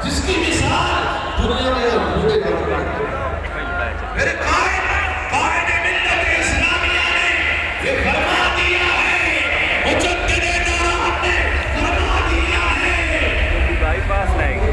جس کی مثال دنیا میں بھولے جاتے ہیں. میرے قائد ملت اسلامیہ نے یہ فرما دیا ہے، مجدد دوران نے فرما دیا ہے. بائی پاس لائیں گے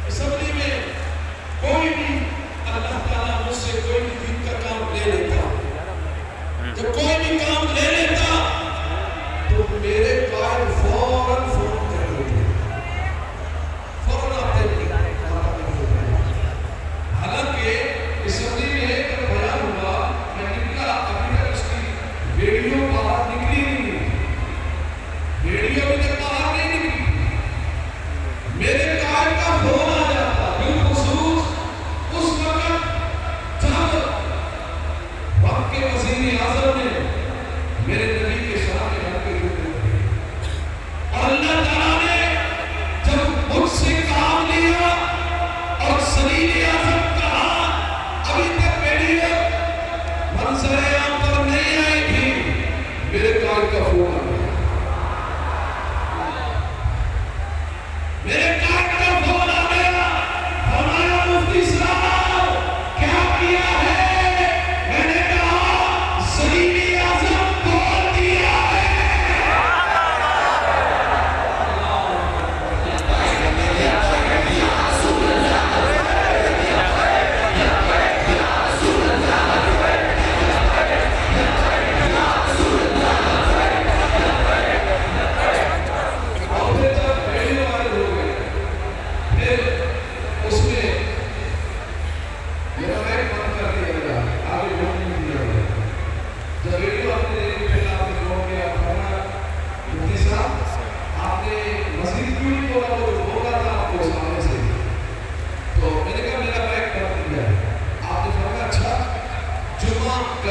اسمبلی میں کوئی بھی اللہ تعالیٰ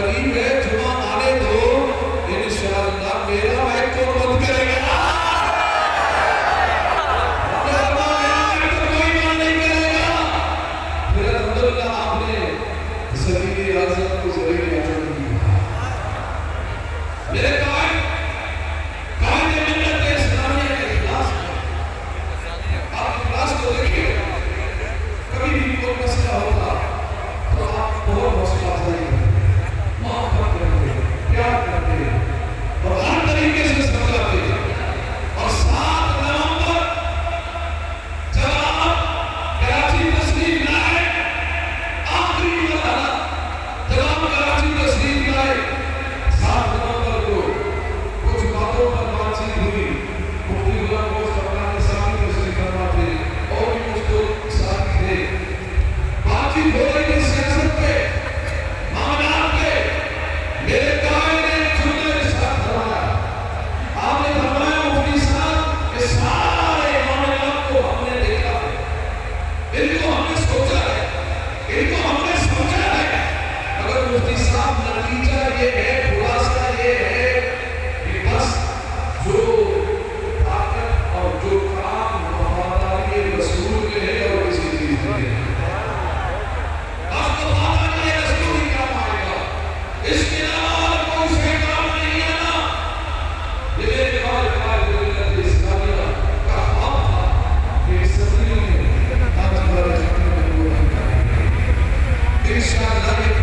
قریب ہے جمعہ آنے دو انشاءاللہ میرا مائک کون بند کرے گا کوئی بند نہیں کرے گا پھر الحمدللہ آپ نے زمین اعظم کو زمین اعظم کیا میرے قائد ملت اسلامیہ کے اخلاص آپ اخلاص کو دیکھیں کبھی بھی کوئی مسئلہ ہوگا تو آپ بہت حوصلہ افزائی کریں محبت کریں پیار کریں اور ہر طریقے سے سمجھاتے اور 7 نومبر جب آپ کراچی تشریف لائے آخری مرحلہ جب آپ کراچی تشریف لائے 7 نومبر کو کچھ باتوں پر بات چیت ہوئی مفتی غلام گوشت اپنا سامنے تشریف فرما تھے اور بھی کچھ لوگ ساتھ تھے بات چیت ہو رہی ہے سیاست پہ معاملات پہ میرے قائد نے جملے ارشاد فرمایا آپ نے فرمایا مفتی صاحب کہ سارے معاملات کو ہم نے دیکھا ہے ان کو ہم نے سوچا ہے ان کو ہم نے سمجھا ہے مگر مفتی صاحب نتیجہ یہ ہے خلاصہ یہ ہے کہ بس جو طاقت اور جو کام وفاداری رسول کے ہے اور کسی چیز کے ہے آپ وفاداری رسول ہی کام آئے گا اس کے علاوہ اور کوئی سے کام نہیں آنا یہ میرے قائد ملت اسلامیہ کا خواب تھا کہ اس زمین میں آج ہمارے جانے میں وہ انشاءاللہ